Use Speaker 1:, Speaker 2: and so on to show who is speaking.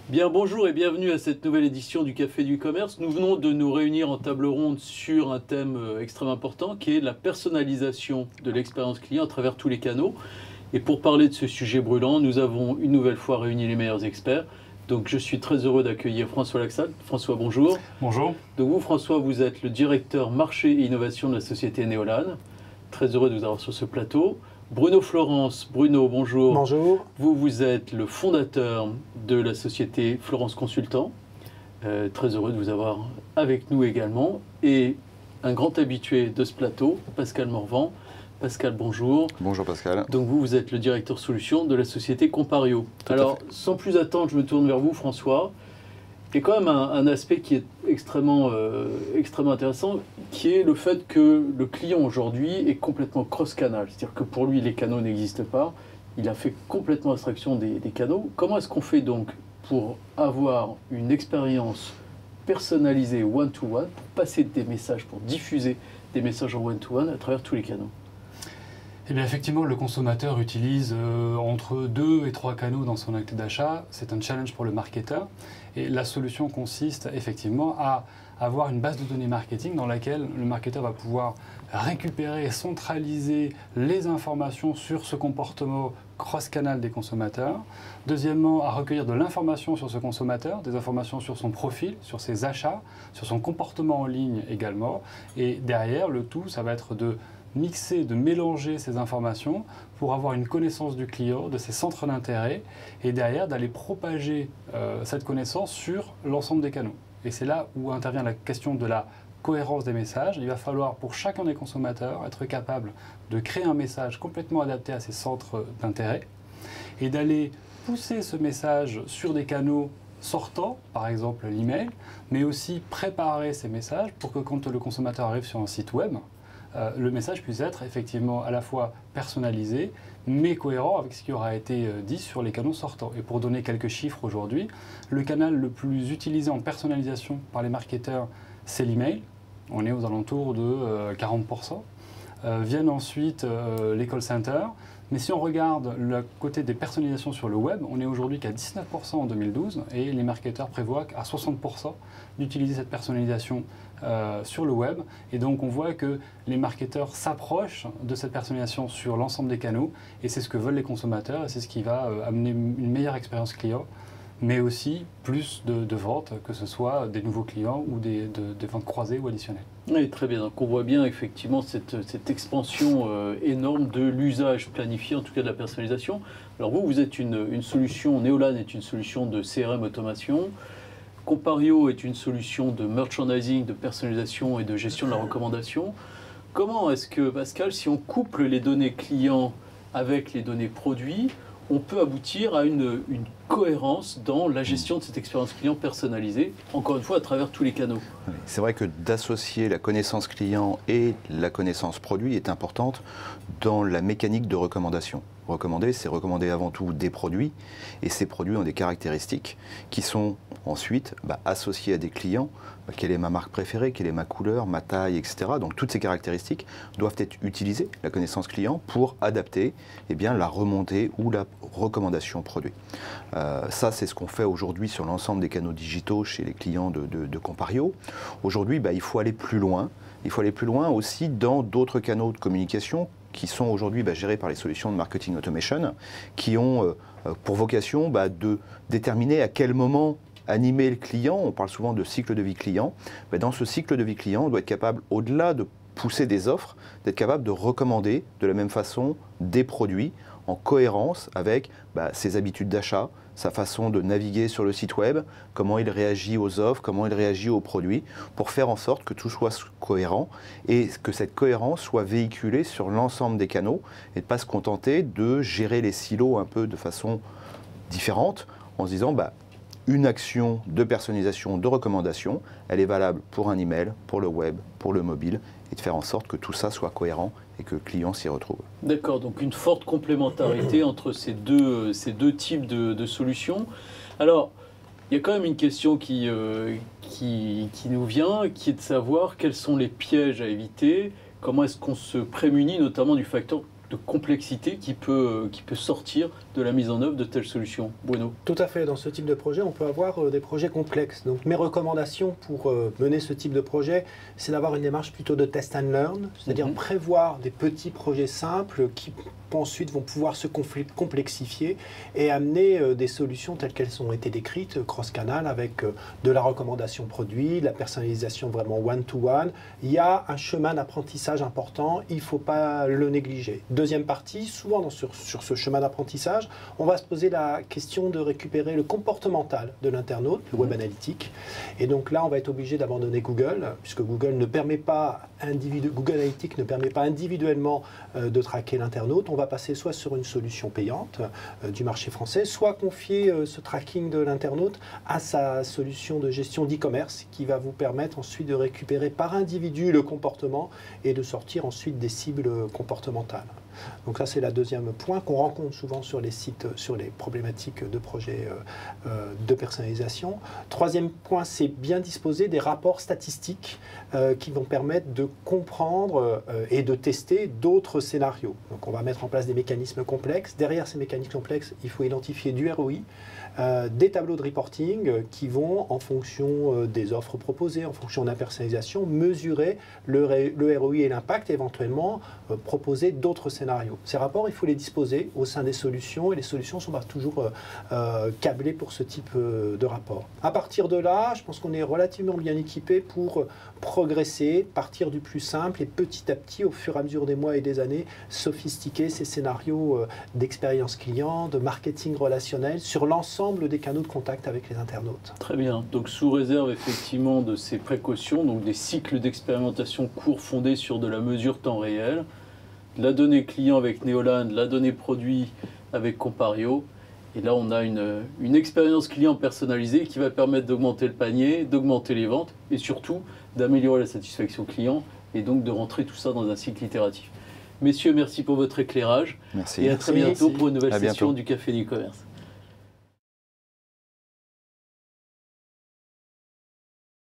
Speaker 1: Bien, bonjour et bienvenue à cette nouvelle édition du Café du Commerce. Nous venons de nous réunir en table ronde sur un thème extrêmement important qui est la personnalisation de l'expérience client à travers tous les canaux. Et pour parler de ce sujet brûlant, nous avons une nouvelle fois réuni les meilleurs experts. Donc je suis très heureux d'accueillir François Laxalt. François, bonjour.
Speaker 2: Bonjour.
Speaker 1: Donc vous, François, vous êtes le directeur marché et innovation de la société Neolan. Très heureux de vous avoir sur ce plateau. Bruno Florence. Bruno, bonjour.
Speaker 3: Bonjour.
Speaker 1: Vous êtes le fondateur de la société Florence Consultant. Très heureux de vous avoir avec nous également. Et un grand habitué de ce plateau, Pascal Morvan. Pascal, bonjour.
Speaker 4: Bonjour Pascal.
Speaker 1: Donc vous êtes le directeur solution de la société Compario. Alors, sans plus attendre, je me tourne vers vous, François. Il y a quand même un aspect qui est extrêmement intéressant, qui est le fait que le client aujourd'hui est complètement cross-canal. C'est-à-dire que pour lui, les canaux n'existent pas. Il a fait complètement abstraction des canaux. Comment est-ce qu'on fait donc pour avoir une expérience personnalisée one-to-one, pour passer des messages, pour diffuser des messages en one-to-one à travers tous les canaux?
Speaker 2: Eh bien, effectivement, le consommateur utilise entre 2 et 3 canaux dans son acte d'achat. C'est un challenge pour le marketeur. Et la solution consiste effectivement à avoir une base de données marketing dans laquelle le marketeur va pouvoir récupérer et centraliser les informations sur ce comportement cross-canal des consommateurs. Deuxièmement, à recueillir de l'information sur ce consommateur, des informations sur son profil, sur ses achats, sur son comportement en ligne également. Et derrière, le tout, ça va être de mixer, de mélanger ces informations pour avoir une connaissance du client, de ses centres d'intérêt, et derrière d'aller propager cette connaissance sur l'ensemble des canaux. Et c'est là où intervient la question de la cohérence des messages. Il va falloir pour chacun des consommateurs être capable de créer un message complètement adapté à ses centres d'intérêt et d'aller pousser ce message sur des canaux sortants, par exemple l'email, mais aussi préparer ces messages pour que quand le consommateur arrive sur un site web, le message puisse être effectivement à la fois personnalisé, mais cohérent avec ce qui aura été dit sur les canaux sortants. Et pour donner quelques chiffres aujourd'hui, le canal le plus utilisé en personnalisation par les marketeurs, c'est l'email. On est aux alentours de 40%. Viennent ensuite les call centers. Mais si on regarde le côté des personnalisations sur le web, on est aujourd'hui qu'à 19% en 2012 et les marketeurs prévoient qu'à 60% d'utiliser cette personnalisation sur le web. Et donc on voit que les marketeurs s'approchent de cette personnalisation sur l'ensemble des canaux et c'est ce que veulent les consommateurs et c'est ce qui va amener une meilleure expérience client, mais aussi plus de ventes, que ce soit des nouveaux clients ou des ventes croisées ou additionnelles.
Speaker 1: Oui, très bien. Donc on voit bien effectivement cette expansion énorme de l'usage planifié, en tout cas de la personnalisation. Alors vous êtes une solution, Neolan est une solution de CRM automation. Compario est une solution de merchandising, de personnalisation et de gestion de la recommandation. Comment est-ce que, Pascal, si on couple les données clients avec les données produits, on peut aboutir à une cohérence dans la gestion de cette expérience client personnalisée, encore une fois à travers tous les canaux?
Speaker 4: C'est vrai que d'associer la connaissance client et la connaissance produit est importante dans la mécanique de recommandation. Recommander, c'est recommander avant tout des produits, et ces produits ont des caractéristiques qui sont ensuite associées à des clients. Quelle est ma marque préférée, quelle est ma couleur, ma taille, etc. Donc toutes ces caractéristiques doivent être utilisées, la connaissance client, pour adapter la remontée ou la recommandation produit. Ça, c'est ce qu'on fait aujourd'hui sur l'ensemble des canaux digitaux chez les clients de Compario. Aujourd'hui, il faut aller plus loin. Il faut aller plus loin aussi dans d'autres canaux de communication qui sont aujourd'hui gérés par les solutions de marketing automation, qui ont pour vocation de déterminer à quel moment animer le client. On parle souvent de cycle de vie client. Dans ce cycle de vie client, on doit être capable, au-delà de pousser des offres, d'être capable de recommander de la même façon des produits en cohérence avec ses habitudes d'achat, sa façon de naviguer sur le site web, comment il réagit aux offres, comment il réagit aux produits, pour faire en sorte que tout soit cohérent et que cette cohérence soit véhiculée sur l'ensemble des canaux et de ne pas se contenter de gérer les silos un peu de façon différente en se disant une action de personnalisation, de recommandation, elle est valable pour un email, pour le web, pour le mobile, et de faire en sorte que tout ça soit cohérent et que le client s'y retrouve.
Speaker 1: D'accord, donc une forte complémentarité entre ces deux types de solutions. Alors, il y a quand même une question qui nous vient, qui est de savoir quels sont les pièges à éviter comment est-ce qu'on se prémunit notamment du facteur de complexité qui peut sortir de la mise en œuvre de telles solutions. Bruno?
Speaker 3: Tout à fait. Dans ce type de projet, on peut avoir des projets complexes. Donc mes recommandations pour mener ce type de projet, c'est d'avoir une démarche plutôt de test and learn, c'est-à-dire prévoir des petits projets simples qui ensuite vont pouvoir se complexifier et amener des solutions telles qu'elles ont été décrites, cross-canal, avec de la recommandation produit, de la personnalisation vraiment one-to-one. Il y a un chemin d'apprentissage important, il ne faut pas le négliger. Deuxième partie, souvent sur ce chemin d'apprentissage, on va se poser la question de récupérer le comportemental de l'internaute, le web analytique. Et donc là, on va être obligé d'abandonner Google, puisque Google Analytics ne permet pas individuellement de traquer l'internaute. On va passer soit sur une solution payante du marché français, soit confier ce tracking de l'internaute à sa solution de gestion d'e-commerce qui va vous permettre ensuite de récupérer par individu le comportement et de sortir ensuite des cibles comportementales. Donc ça, c'est le deuxième point qu'on rencontre souvent sur les sites, sur les problématiques de projets de personnalisation. Troisième point, c'est bien disposer des rapports statistiques qui vont permettre de comprendre et de tester d'autres scénarios. Donc on va mettre en place des mécanismes complexes. Derrière ces mécanismes complexes, il faut identifier du ROI, des tableaux de reporting qui vont, en fonction des offres proposées, en fonction de la personnalisation, mesurer le ROI et l'impact, et éventuellement proposer d'autres scénarios. Ces rapports, il faut les disposer au sein des solutions, et les solutions ne sont pas toujours câblées pour ce type de rapport. À partir de là, je pense qu'on est relativement bien équipé pour progresser, partir du plus simple et petit à petit, au fur et à mesure des mois et des années, sophistiquer ces scénarios d'expérience client, de marketing relationnel sur l'ensemble des canaux de contact avec les internautes.
Speaker 1: Très bien. Donc sous réserve effectivement de ces précautions, donc des cycles d'expérimentation courts fondés sur de la mesure temps réel, la donnée client avec Neolan, la donnée produit avec Compario. Et là, on a une expérience client personnalisée qui va permettre d'augmenter le panier, d'augmenter les ventes et surtout d'améliorer la satisfaction client et donc de rentrer tout ça dans un cycle itératif. Messieurs, merci pour votre éclairage.
Speaker 4: Merci.
Speaker 1: Et à très bientôt pour une nouvelle session du Café du Commerce.